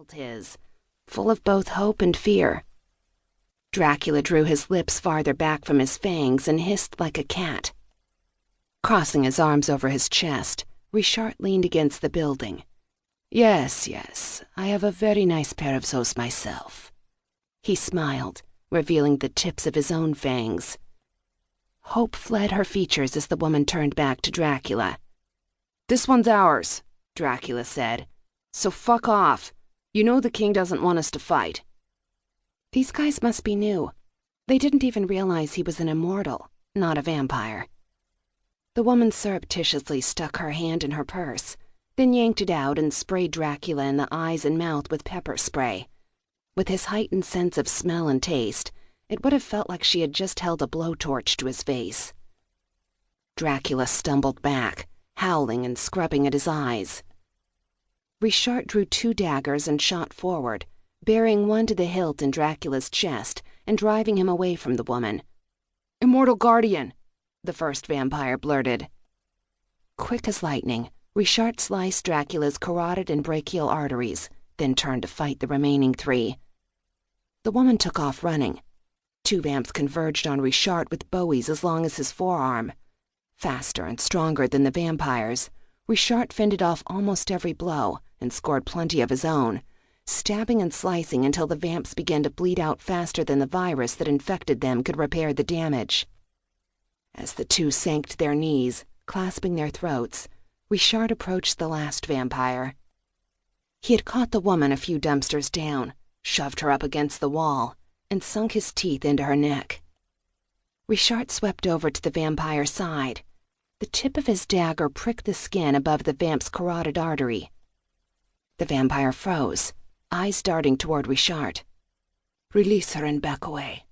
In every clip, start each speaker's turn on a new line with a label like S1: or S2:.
S1: filled his, full of both hope and fear. Dracula drew his lips farther back from his fangs and hissed like a cat. Crossing his arms over his chest, Richart leaned against the building. Yes, I have a very nice pair of those myself. He smiled, revealing the tips of his own fangs. Hope fled her features as the woman turned back to Dracula. "This one's ours," Dracula said. "So fuck off. You know the king doesn't want us to fight." These guys must be new. They didn't even realize he was an immortal, not a vampire. The woman surreptitiously stuck her hand in her purse, then yanked it out and sprayed Dracula in the eyes and mouth with pepper spray. With his heightened sense of smell and taste, it would have felt like she had just held a blowtorch to his face. Dracula stumbled back, howling and scrubbing at his eyes. Richart drew 2 daggers and shot forward, burying one to the hilt in Dracula's chest and driving him away from the woman. "Immortal Guardian," the first vampire blurted. Quick as lightning, Richart sliced Dracula's carotid and brachial arteries, then turned to fight the remaining 3. The woman took off running. 2 vamps converged on Richart with bowies as long as his forearm. Faster and stronger than the vampires, Richart fended off almost every blow and scored plenty of his own, stabbing and slicing until the vamps began to bleed out faster than the virus that infected them could repair the damage. As the 2 sank to their knees, clasping their throats, Richart approached the last vampire. He had caught the woman a few dumpsters down, shoved her up against the wall, and sunk his teeth into her neck. Richart swept over to the vampire's side. The tip of his dagger pricked the skin above the vamp's carotid artery. The vampire froze, eyes darting toward Richart. "Release her and back away,"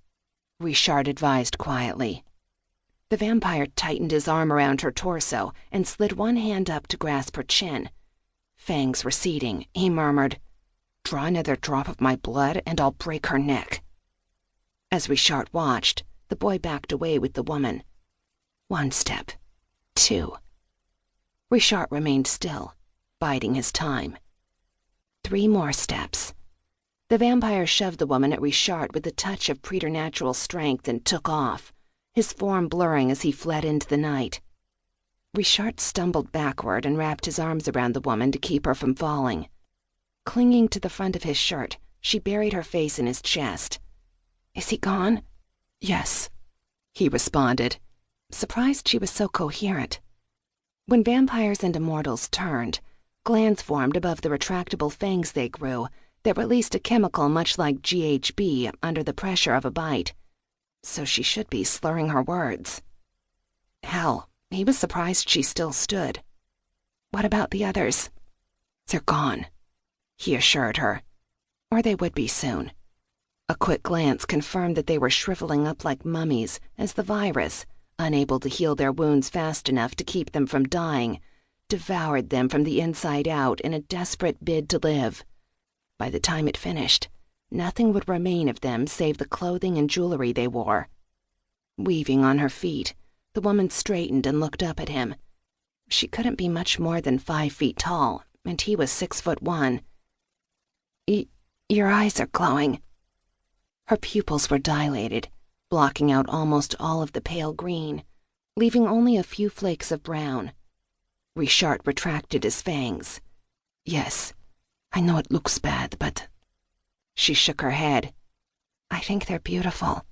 S1: Richart advised quietly. The vampire tightened his arm around her torso and slid one hand up to grasp her chin. Fangs receding, he murmured, "Draw another drop of my blood and I'll break her neck." As Richart watched, the boy backed away with the woman. 1 step, 2. Richart remained still, biding his time. 3 more steps. The vampire shoved the woman at Richart with a touch of preternatural strength and took off, his form blurring as he fled into the night. Richart stumbled backward and wrapped his arms around the woman to keep her from falling. Clinging to the front of his shirt, she buried her face in his chest. "Is he gone?" "Yes," he responded, surprised she was so coherent. When vampires and immortals turned, glands formed above the retractable fangs they grew that released a chemical much like GHB under the pressure of a bite. So she should be slurring her words. Hell, he was surprised she still stood. "What about the others?" "They're gone," he assured her. Or they would be soon. A quick glance confirmed that they were shriveling up like mummies as the virus, unable to heal their wounds fast enough to keep them from dying, devoured them from the inside out in a desperate bid to live. By the time it finished, nothing would remain of them save the clothing and jewelry they wore. Weaving on her feet, the woman straightened and looked up at him. She couldn't be much more than 5 feet tall, and he was 6'1". Your eyes are glowing." Her pupils were dilated, blocking out almost all of the pale green, leaving only a few flakes of brown. Richart retracted his fangs. "Yes, I know it looks bad, but..." She shook her head. "I think they're beautiful."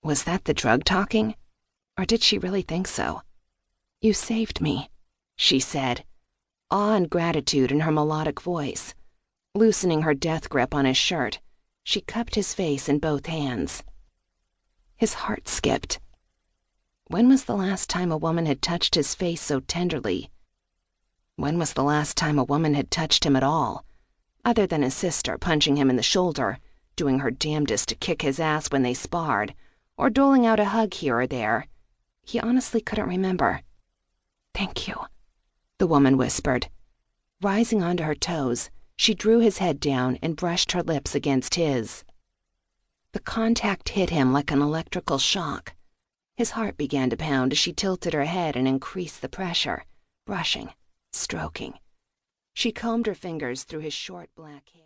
S1: Was that the drug talking? Or did she really think so? "You saved me," she said, awe and gratitude in her melodic voice. Loosening her death grip on his shirt, she cupped his face in both hands. His heart skipped. When was the last time a woman had touched his face so tenderly? When was the last time a woman had touched him at all, other than his sister punching him in the shoulder, doing her damnedest to kick his ass when they sparred, or doling out a hug here or there? He honestly couldn't remember. "Thank you," the woman whispered. Rising onto her toes, she drew his head down and brushed her lips against his. The contact hit him like an electrical shock. His heart began to pound as she tilted her head and increased the pressure, brushing, stroking. She combed her fingers through his short black hair.